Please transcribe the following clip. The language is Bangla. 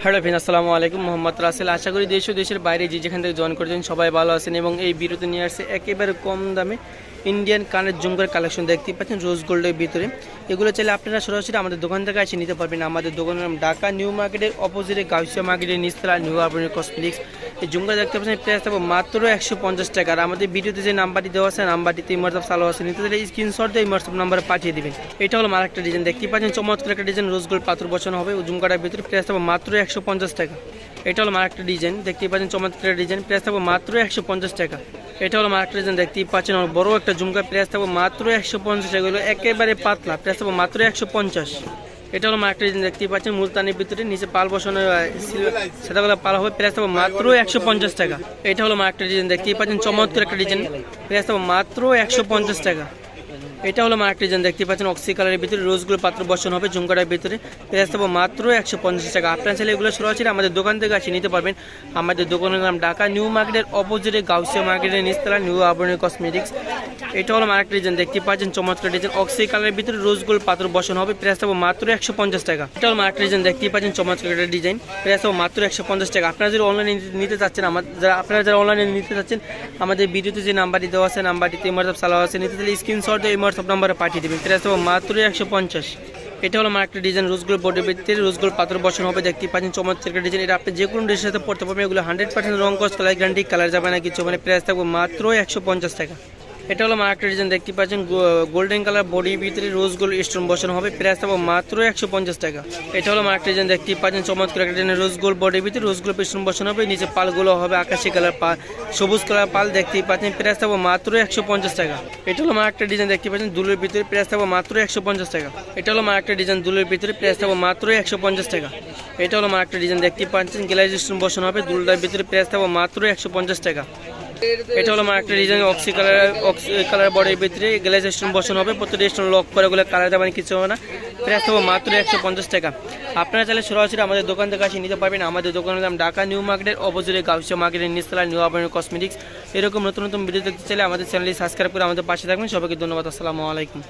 হ্যালো ফ্রেন্ড, আসসালামু আলাইকুম। মোহাম্মদ রাসেল। আশা করি দেশ ও দেশের বাইরে যে যেখান থেকে জয়েন করেছেন সবাই ভালো আছেন এবং এই ভিডিওতে নিয়ে আসছে একেবারে কম দামে ইন্ডিয়ান কানের ঝুমকার কালেকশন দেখতেই পাচ্ছেন রোজ গোল্ডের ভিতরে। এগুলো চাইলে আপনারা সরাসরি আমাদের দোকান থেকে এসে নিতে পারবেন। আমাদের দোকানের নাম ঢাকা নিউ মার্কেটের অপোজিটে গাউসিয়া মার্কেটের নিচতলা নিউ আরবানি কসমেটিক্স। এই ঝুমকা দেখতে পাচ্ছেন প্রাইস থাকবে মাত্র 150 টাকা। আর আমাদের ভিডিওতে যে নাম্বারটি দেওয়া আছে নাম্বারটিতে হোয়াটসঅ্যাপ চালু আছে, নিতে চাইলে স্ক্রিনশট দিয়ে হোয়াটসঅ্যাপ নাম্বারে পাঠিয়ে দেবেন। এটা হলো আরেকটা ডিজাইন দেখতেই পাচ্ছেন, চমৎকার একটা ডিজাইন রোজ গোল্ড পাথর বসানো হবে ঝুমকাটার ভিতরে। প্রাইস থাকবে মাত্র 150 টাকা। এটা হলো আরেকটা ডিজাইন দেখতেই পাচ্ছেন, চমৎকার ডিজাইন। প্রাইস থাকবে মাত্র 150 টাকা। এটা হলো আরেকটা ডিজাইন দেখতেই পাচ্ছেন, বড় একটা ঝুমকা। প্রাইস থাকবে মাত্র 150 টাকা। এগুলো একেবারে পাতলা, প্রাইস থাকবে মাত্র 150। এটা হলো আরেকটা ডিজাইন দেখতেই পাচ্ছেন, মুলতানির ভিতরে নিচে পাল বসানো সেটাগুলো পাল হবে। প্রাইস থাকবে মাত্র 150 টাকা। এটা হলো আরেকটা ডিজাইন দেখতেই পাচ্ছেন, চমৎকার একটা ডিজাইন। প্রাইস থাকবে মাত্র 150 টাকা। এটা হলো আরেকটা ডিজাইন দেখতে পাচ্ছেন, অক্সি কালারের ভিতরে রোজগুলো পাত্র বসানো হবে ঝুমকাটার ভিতরে। প্রাইস থাকবে মাত্র 150 টাকা। আপনার ছেলে এগুলো সরাসরি আমাদের দোকান থেকে আসে নিতে পারবেন। আমাদের দোকানের নাম ঢাকা নিউ মার্কেটের অপোজিটে গাউসিয়া মার্কেটের নিচতলা নিউ আরবানি কসমেটিক্স। এটা হলো আরেকটা ডিজাইন দেখতে পাচ্ছেন, চমৎকার ডিজাইন অক্সি কালারের ভিতরে রোজগুলো পাত্র বসানো হবে। প্রাইস থাকবে মাত্র 150 টাকা। এটা হলো আরেকটা ডিজাইন দেখতে পাচ্ছেন, চমৎকার একটা ডিজাইন। প্রাইস থাকবে মাত্র 150 টাকা। আপনারা যদি অনলাইনে নিতে চাচ্ছেন, যারা অনলাইনে নিতে চাচ্ছেন, আমাদের ভিডিওতে যে নাম্বারটি দেওয়া আছে নাম্বারটিতে হোয়াটসঅ্যাপ চালু আছে, নিতে চাইলে স্ক্রিনশট দিয়ে হোয়াটসঅ্যাপ নাম্বারে পাঠিয়ে দেবেন। প্রাইস থাকবে মাত্র 150। এটা হলো আরেকটা ডিজাইন রোজগুলো বডির ভিতরে রোজগুলো পাথর বসানো হবে দেখতে পাচ্ছেন, চমৎকার একটা ডিজাইন। এটা আপনি যে কোনো ড্রেসের সাথে পড়তে পারবেন। এগুলো 100% রং কস কালার গ্যারান্টি, কালার যাবে না কিছু। প্রাইস থাকবে মাত্র 150 টাকা। এটা হলো আরেকটা ডিজাইন দেখতে পাচ্ছেন, গোল্ডেন কালার বডির ভিতরে রোজ গোল্ড স্টোন বসানো হবে। প্রাইস থাকবে মাত্র 150 টাকা। এটা হলো আরেকটা ডিজাইন দেখতে পাচ্ছেন, চমৎকার একটা ডিজাইন রোজ গোল্ড বডির ভিতরে রোজ গোল্ড স্টোন বসানো হবে। নিচে পালগুলো হবে আকাশি কালার পাল, সবুজ কালার পাল দেখতেই পাচ্ছেন। প্রাইস থাকবে মাত্র 150 টাকা। এটা হলো আরেকটা ডিজাইন দেখতে পাচ্ছেন, দুলের ভিতরে। প্রাইস থাকবে মাত্র 150 টাকা। এটা হলো আরেকটা ডিজাইন দুলের ভিতরে। প্রাইস থাকবে মাত্র 150 টাকা। এটা হলো আরেকটা ডিজাইন দেখতে পাচ্ছেন, গ্লাস স্টোন বসানো হবে দুলটার ভিতরে। প্রাইস থাকবে মাত্র 150 টাকা। এটা হলো একটা ডিজাইন অক্সি কালার বডির ভিতরে গ্লাস স্টোন বসানো হবে। প্রত্যেকটা স্টোন লক করে ওগুলো কালার যাবে কিছু হবে না। প্রাইস থাকবে মাত্র 150 টাকা। আপনারা চাইলে সরাসরি আমাদের দোকান থেকে আসে নিতে পারবেন। আমাদের দোকানের নাম ঢাকা নিউ মার্কেটের অপোজিটে গাউসিয়া মার্কেটের নিচতলা নিউ আরবানি কসমেটিক্স। এরকম নতুন নতুন ভিডিও দেখতে চাইলে আমাদের চ্যানেলটি সাবস্ক্রাইব করে আমাদের পাশে থাকবেন। সবাইকে ধন্যবাদ। আসসালামু আলাইকুম।